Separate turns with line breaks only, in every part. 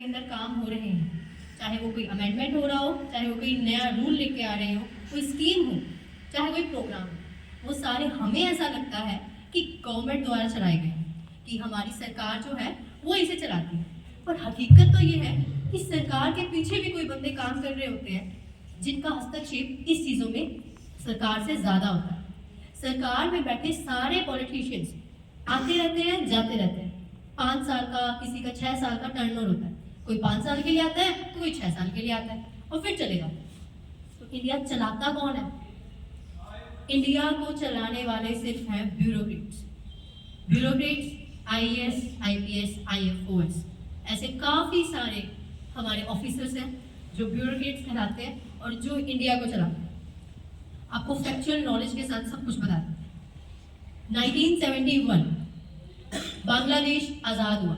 अंदर काम हो रहे हैं, चाहे वो कोई अमेंडमेंट हो रहा हो, चाहे वो कोई नया रूल लेके आ रहे हो, कोई स्कीम हो, चाहे कोई प्रोग्राम हो, वो सारे हमें ऐसा लगता है कि गवर्नमेंट द्वारा चलाए गए हैं, कि हमारी सरकार जो है वो इसे चलाती है। पर हकीकत तो ये है कि सरकार के पीछे भी कोई बंदे काम कर रहे होते हैं जिनका हस्तक्षेप इस चीज़ों में सरकार से ज़्यादा होता है। सरकार में बैठे सारे पॉलिटिशियंस आते रहते हैं, जाते रहते हैं। 5 साल का, किसी का 6 साल का टर्नओवर होता है। कोई 5 साल के लिए आता है तो कोई 6 साल के लिए आता है और फिर चलेगा। तो इंडिया चलाता कौन है? इंडिया को चलाने वाले सिर्फ हैं bureaucrats. Bureaucrats IAS, IPS, IFOS, ऐसे काफ़ी सारे हमारे ऑफिसर्स हैं जो ब्यूरोक्रेट्स कहलाते हैं और जो इंडिया को चलाते हैं। आपको फैक्चुअल नॉलेज के साथ सब कुछ बता दें। 1971 बांग्लादेश आज़ाद हुआ,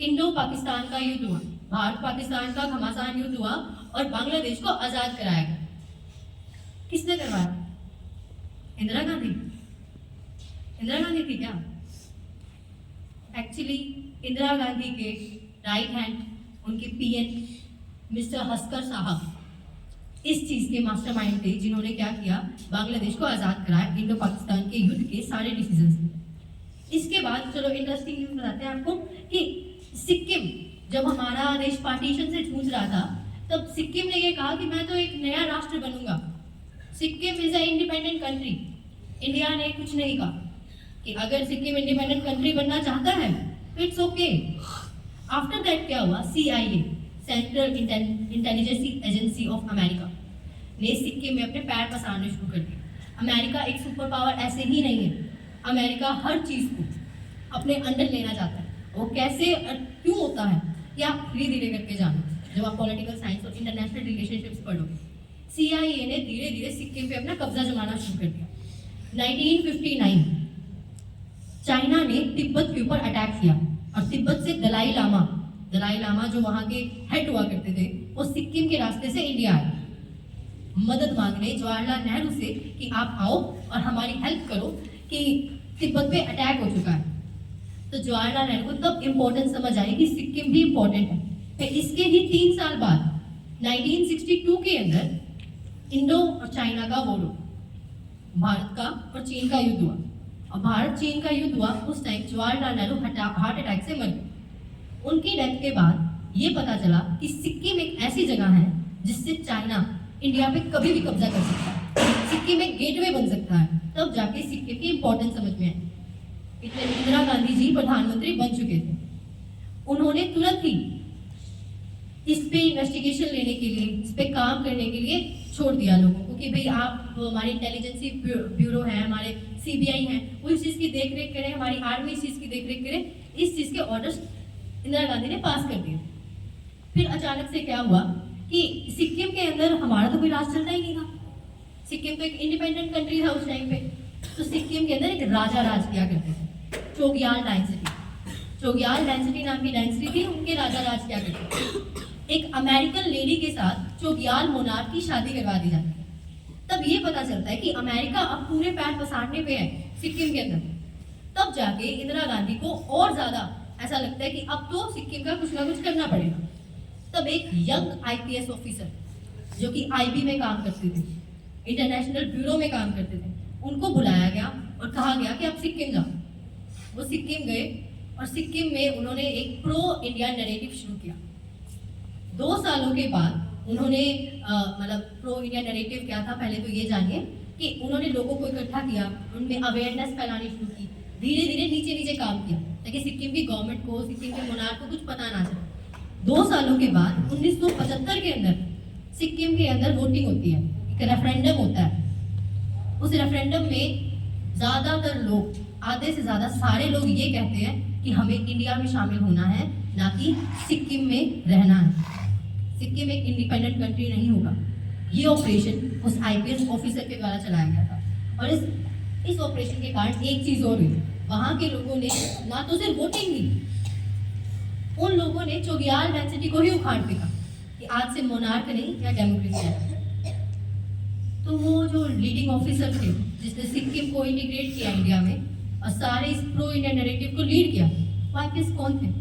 इंडो पाकिस्तान का युद्ध हुआ, भारत पाकिस्तान का घमासान युद्ध हुआ और बांग्लादेश को आज़ाद कराया गया। किसने करवाया? इंदिरा गांधी। इंदिरा गांधी थी क्या? एक्चुअली इंदिरा गांधी के राइट हैंड, उनके PN मिस्टर हस्कर साहब इस चीज़ के मास्टरमाइंड थे, जिन्होंने क्या किया, बांग्लादेश को आज़ाद कराया इंडो पाकिस्तान के युद्ध के सारे डिसीजंस थे। इसके बाद चलो इंटरेस्टिंग न्यूज़ बताते हैं आपको कि सिक्किम, जब हमारा देश पार्टीशन से जूझ रहा था, तब सिक्किम ने ये कहा कि मैं तो एक नया राष्ट्र बनूंगा। Sikkim is a independent country. India ने कुछ नहीं कहा कि अगर सिक्किम इंडिपेंडेंट कंट्री बनना चाहता है तो इट्स ओके। आफ्टर दैट क्या हुआ? CIA, central intelligence agency of America, ने सिक्किम में अपने पैर पसारने शुरू कर दिए। अमेरिका एक सुपर पावर ऐसे ही नहीं है। अमेरिका हर चीज़ को अपने अंडर लेना चाहता है। वो कैसे, क्यों होता है, ये आप धीरे धीरे करके जानो जब आप पॉलिटिकल साइंस और इंटरनेशनल रिलेशनशिप्स पढ़ोगे। CIA ने धीरे धीरे सिक्किम पे अपना कब्जा जमाना शुरू कर दिया। 1959 चाइना ने तिब्बत के ऊपर अटैक किया और तिब्बत से दलाई लामा जो वहाँ के हेड हुआ करते थे, वो सिक्किम के रास्ते से इंडिया आए मदद मांगने जवाहरलाल नेहरू से कि आप आओ और हमारी हेल्प करो कि तिब्बत पे अटैक हो चुका है। तो जवाहरलाल नेहरू को तब इम्पोर्टेंस समझ आई कि सिक्किम भी इम्पोर्टेंट है। फिर इसके ही 3 साल बाद 1962 के अंदर इंडो और चाइना का वॉर हुआ, भारत का और चीन का युद्ध हुआ। और भारत चीन का युद्ध हुआ, उस time Jawaharlal Nehru heart attack से मर गए। उनकी डेथ के बाद ये पता चला कि सिक्किम एक ऐसी जगह है जिससे चाइना इंडिया पे कभी भी कब्जा कर सकता है, सिक्किम एक गेटवे बन सकता है। तब जाके सिक्किम की इंपॉर्टेंस समझ में आई। इतने इंदिरा गांधी जी प्रधानमंत्री बन चुके थे, उन्होंने तुरंत ही इस पे इन्वेस्टिगेशन लेने के लिए, इस पे काम करने के लिए छोड़ दिया लोगों को कि भाई आप, हमारे इंटेलिजेंसी ब्यूरो है, हमारे CBI है, वो इस चीज़ की देख रेख करें, हमारी आर्मी इस चीज़ की देख रेख करे। इस चीज़ के ऑर्डर्स इंदिरा गांधी ने पास कर दिए। फिर अचानक से क्या हुआ कि सिक्किम के अंदर हमारा तो कोई राज चलता ही नहीं था। सिक्किम तो एक इंडिपेंडेंट कंट्री था उस टाइम पे। तो सिक्किम के अंदर एक राजा राज किया करते थे, चोग्याल डायनेस्टी नाम की डायनेस्टी थी, उनके राजा राज किया करते थे। एक अमेरिकन लेडी के साथ चोग्याल मोनार्क की शादी करवा दी जाती है। तब ये पता चलता है कि अमेरिका अब पूरे पैर पसारने पे है सिक्किम के अंदर। तब जाके इंदिरा गांधी को और ज़्यादा ऐसा लगता है कि अब तो सिक्किम का कुछ ना कुछ करना पड़ेगा। तब एक यंग IPS ऑफिसर जो कि IB में काम करते थे, इंटरनेशनल ब्यूरो में काम करते थे, उनको बुलाया गया और कहा गया कि आप सिक्किम जाओ। वो सिक्किम गए और सिक्किम में उन्होंने एक प्रो इंडिया नैरेटिव शुरू किया। 2 सालों के बाद उन्होंने मतलब प्रो इंडिया नैरेटिव क्या था, पहले तो ये जानिए कि उन्होंने लोगों को इकट्ठा किया, उनमें अवेयरनेस फैलानी शुरू की, धीरे धीरे नीचे काम किया ताकि सिक्किम की गवर्नमेंट को, सिक्किम के मोनार्क को कुछ पता ना चले। 2 सालों के बाद 1975 के अंदर सिक्किम के अंदर वोटिंग होती है, एक रेफरेंडम होता है। उस रेफरेंडम में ज़्यादातर लोग, आधे से ज़्यादा सारे लोग ये कहते हैं कि हमें इंडिया में शामिल होना है, ना कि सिक्किम में रहना है। सिक्किम एक इंडिपेंडेंट कंट्री नहीं होगा। ये ऑपरेशन उस IPS ऑफिसर के द्वारा चलाया गया था। और इस ऑपरेशन के कारण एक चीज़ और हुई, वहाँ के लोगों ने ना तो सिर्फ वोटिंग दी, उन लोगों ने चोग्याल डायनेस्टी को ही उखाड़ फेंका कि आज से मोनार्क नहीं या डेमोक्रेसी है। तो वो जो लीडिंग ऑफिसर थे जिसने सिक्किम को इंटीग्रेट किया इंडिया में और सारे इस प्रो इंडिया नैरेटिव को लीड किया, वो IPS कौन थे?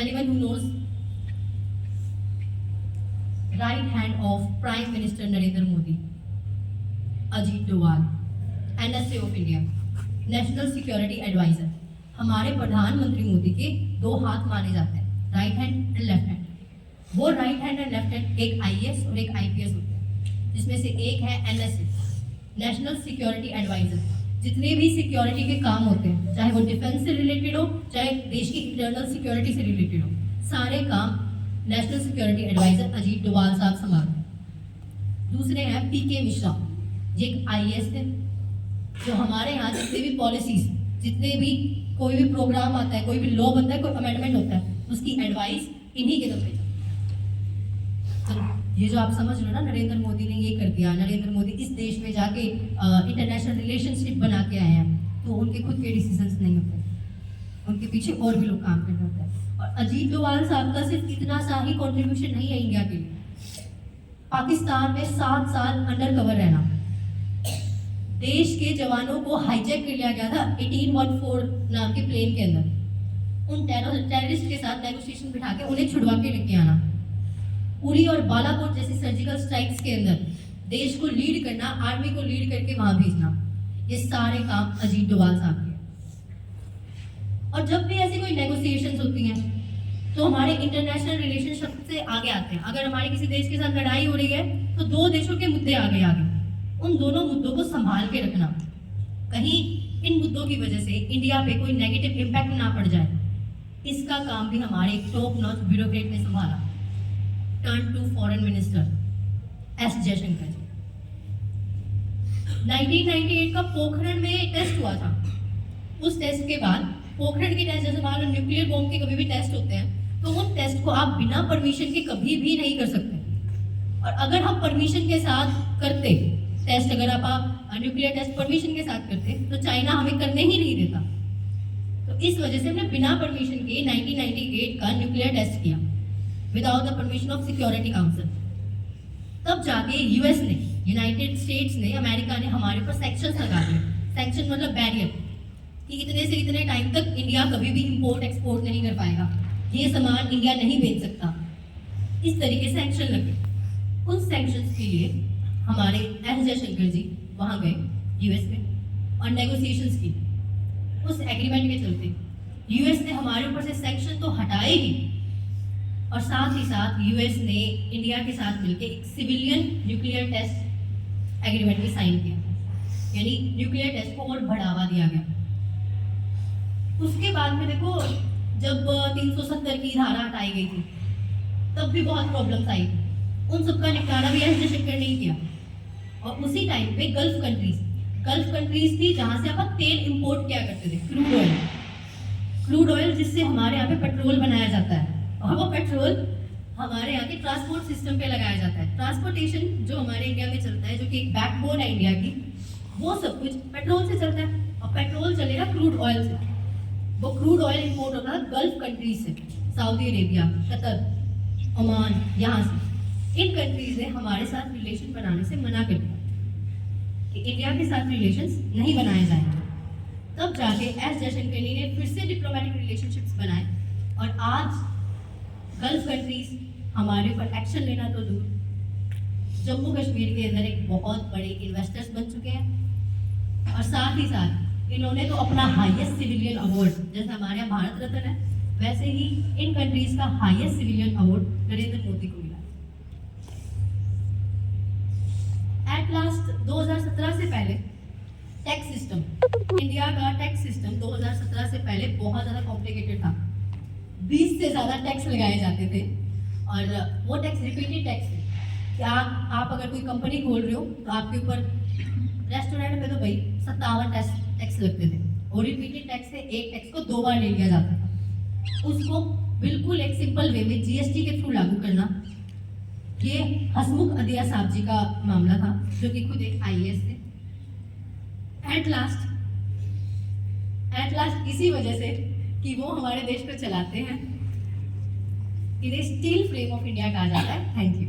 anyone who knows right hand of Prime Minister Narendra Modi, Ajit Doval, NSA of India, national security adviser, हमारे प्रधानमंत्री मोदी के दो हाथ माने जाते हैं, right hand and left hand. वो right hand and left hand एक आईएएस और एक आईपीएस होते हैं, जिसमें से एक है एनएसए, नेशनल सिक्योरिटी एडवाइजर। जितने भी सिक्योरिटी के काम होते हैं, चाहे वो डिफेंस से रिलेटेड हो, चाहे देश की इंटरनल सिक्योरिटी से रिलेटेड हो, सारे काम national security advisor Ajit Doval साहब संभालते हैं। दूसरे हैं पीके मिश्रा, ये एक आईएएस थे, जो हमारे यहाँ जितने भी पॉलिसीज, जितने भी कोई भी प्रोग्राम आता है, कोई भी लॉ बनता है, कोई अमेंडमेंट होता है, उसकी एडवाइस इन्हीं के दम पे चलती है। तो ये जो आप समझ लो ना, नरेंद्र मोदी ने ये कर दिया, नरेंद्र मोदी इस देश में जाके इंटरनेशनल रिलेशनशिप बना के आए हैं, तो उनके खुद के डिसीजंस नहीं होते, उनके पीछे और भी लोग काम कर रहे होते हैं। और अजीत डोभाल साहब का सिर्फ इतना सा ही कॉन्ट्रीब्यूशन नहीं है इंडिया के लिए। पाकिस्तान में 7 साल अंडर कवर रहना, देश के जवानों को हाईजैक कर लिया गया था 1814 नाम के प्लेन के अंदर, उन टेररिस्ट के साथ नेगोशिएशन बिठा के उन्हें छुड़वा के लेके आना, उरी और बालाकोट जैसी सर्जिकल स्ट्राइक्स के अंदर देश को लीड करना, आर्मी को लीड करके वहां भेजना, ये सारे काम अजीत डोभाल साहब के। और जब भी ऐसी कोई नेगोशिएशंस होती हैं तो हमारे इंटरनेशनल रिलेशनशिप से आगे आते हैं। अगर हमारे किसी देश के साथ लड़ाई हो रही है तो दो देशों के मुद्दे आगे आगे, उन दोनों मुद्दों को संभाल के रखना, कहीं इन मुद्दों की वजह से इंडिया पे कोई नेगेटिव इम्पैक्ट ना पड़ जाए, इसका काम भी हमारे टॉप नॉच ब्यूरोक्रेट ने संभाला। Turn to foreign minister S Jaishankar ji. 1998 का पोखरण में टेस्ट हुआ था। उस टेस्ट के बाद पोखरण के टेस्ट, जैसे मान लो न्यूक्लियर बॉम्ब के कभी भी टेस्ट होते हैं, तो उन टेस्ट को आप बिना परमिशन के कभी भी नहीं कर सकते। और अगर हम परमिशन के साथ करते टेस्ट, अगर आप न्यूक्लियर टेस्ट परमिशन के साथ करते, तो चाइना हमें करने ही नहीं देता। तो इस वजह से हमने बिना परमिशन के 1998 का न्यूक्लियर टेस्ट किया, without the permission of security council. तब जाके यूएस ने, यूनाइटेड स्टेट्स ने, अमेरिका ने हमारे ऊपर सैंक्शंस लगा दिए। सैंक्शन मतलब बैरियर, कि इतने से इतने टाइम तक इंडिया कभी भी इंपोर्ट एक्सपोर्ट नहीं कर पाएगा, ये सामान इंडिया नहीं बेच सकता, इस तरीके से सैंक्शन लगे। उन सैंक्शंस के लिए हमारे एस जयशंकर जी वहाँ गए यूएस में और नेगोशिएशंस की। उस एग्रीमेंट के चलते यूएस ने हमारे ऊपर से सैंक्शन तो हटाए ही, और साथ ही साथ यूएस ने इंडिया के साथ मिलकर एक सिविलियन न्यूक्लियर टेस्ट एग्रीमेंट भी साइन किया, यानी न्यूक्लियर टेस्ट को और बढ़ावा दिया गया। उसके बाद में देखो, जब 370 की धारा हटाई गई थी, तब भी बहुत प्रॉब्लम्स आई, उन सबका निपटारा भी एस जयशंकर ने किया। और उसी टाइम पे गल्फ कंट्रीज थी जहां से अपन तेल इंपोर्ट किया करते थे, क्रूड ऑयल जिससे हमारे यहाँ पे पेट्रोल बनाया जाता है, और वो पेट्रोल हमारे यहाँ के ट्रांसपोर्ट सिस्टम पे लगाया जाता है। ट्रांसपोर्टेशन जो हमारे इंडिया में चलता है, जो कि एक बैकबोन है इंडिया की, वो सब कुछ पेट्रोल से चलता है, और पेट्रोल चलेगा क्रूड ऑयल से। वो क्रूड ऑयल इंपोर्ट होता है गल्फ कंट्रीज से, सऊदी अरेबिया, कतर, ओमान, यहाँ से। इन कंट्रीज ने हमारे साथ रिलेशन बनाने से मना कर दिया कि इंडिया के साथ रिलेशंस नहीं बनाए जाएंगे। तब जाके एस जयशंकर ने फिर से डिप्लोमेटिक रिलेशनशिप्स बनाए, और आज गल्फ कंट्रीज हमारे ऊपर एक्शन लेना तो दूर, जम्मू कश्मीर के अंदर एक बहुत बड़े इन्वेस्टर्स बन चुके हैं। और साथ ही साथ इन्होंने तो अपना हाईएस्ट सिविलियन अवार्ड, जैसे हमारे यहाँ भारत रत्न है, वैसे ही इन कंट्रीज का highest civilian award Narendra Modi को मिला। एट लास्ट 2017 से पहले टैक्स सिस्टम, इंडिया का टैक्स सिस्टम 2017 से पहले बहुत ज़्यादा कॉम्प्लिकेटेड था। 20 से ज़्यादा टैक्स लगाए जाते थे, और वो टैक्स रिपीटेड टैक्स थे कि आप अगर कोई कंपनी खोल रहे हो तो आपके ऊपर रेस्टोरेंट में तो भाई 57 टैक्स लगते थे, और रिपीटेड टैक्स से एक टैक्स को 2 बार ले लिया जाता था। उसको बिल्कुल एक सिंपल वे में जीएसटी के थ्रू लागू करना, ये हसमुख अदिया साहब जी का मामला था, जो कि खुद एक आईएएस थे। एट लास्ट इसी वजह से कि वो हमारे देश को चलाते हैं, इन्हें स्टील फ्रेम ऑफ इंडिया कहा जाता है। Thank you.